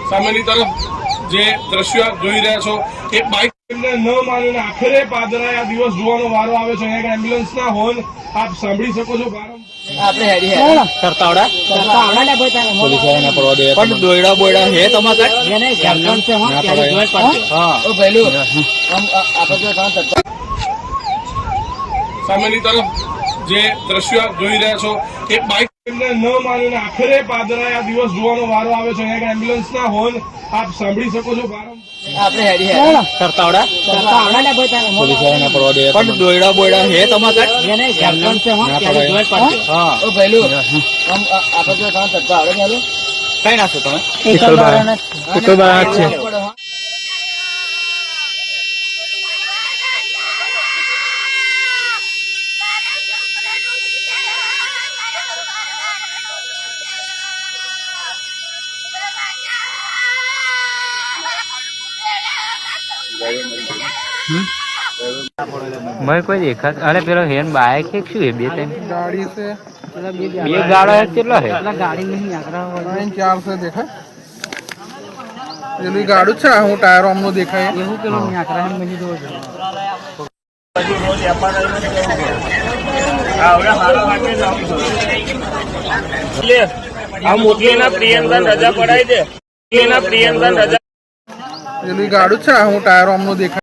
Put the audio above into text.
સામેની તરફ જે દ્રશ્ય જોઈ રહ્યા છો એ બાઇક ન માનીને આખરે પાદરાએ આ દિવસ જોવાનો વારો આવે છે. અહીંયા એમ્બ્યુલન્સના હોર્ન આપ સાંભળી શકો છો. દોયડા બોયડા હે તમારે સામેની તરફ જે દ્રશ્ય જોઈ રહ્યા છો એ બાઇક ન માનીને આખરે પાદરાએ આ દિવસ જોવાનો વારો આવે છે. અહીંયા એમ્બ્યુલન્સના હોર્ન આપ સાંભળી શકો છો. દોયડા બોયડા હે તમારે કઈ નાખશો તમે मैं कोई देखा अरे पेलो हेन बाइक है क्यों है बे टाइम गाड़ी से ये गाड़ा है कितना है गाड़ी नहीं आगरा 4 से देखा ये गाड़ी छा हूं टायर हमनो देखा है એવું પેલો નહીં આકરા હે મેં દો રોજ વ્યાપાર આવડા હારા માટે જાઉં છું લે આ મોટીના પ્રિયંદન રજા પડાઈ દે એના પ્રિયંદન રજા ये गाड़ी छा हूं टायर हमनो देखा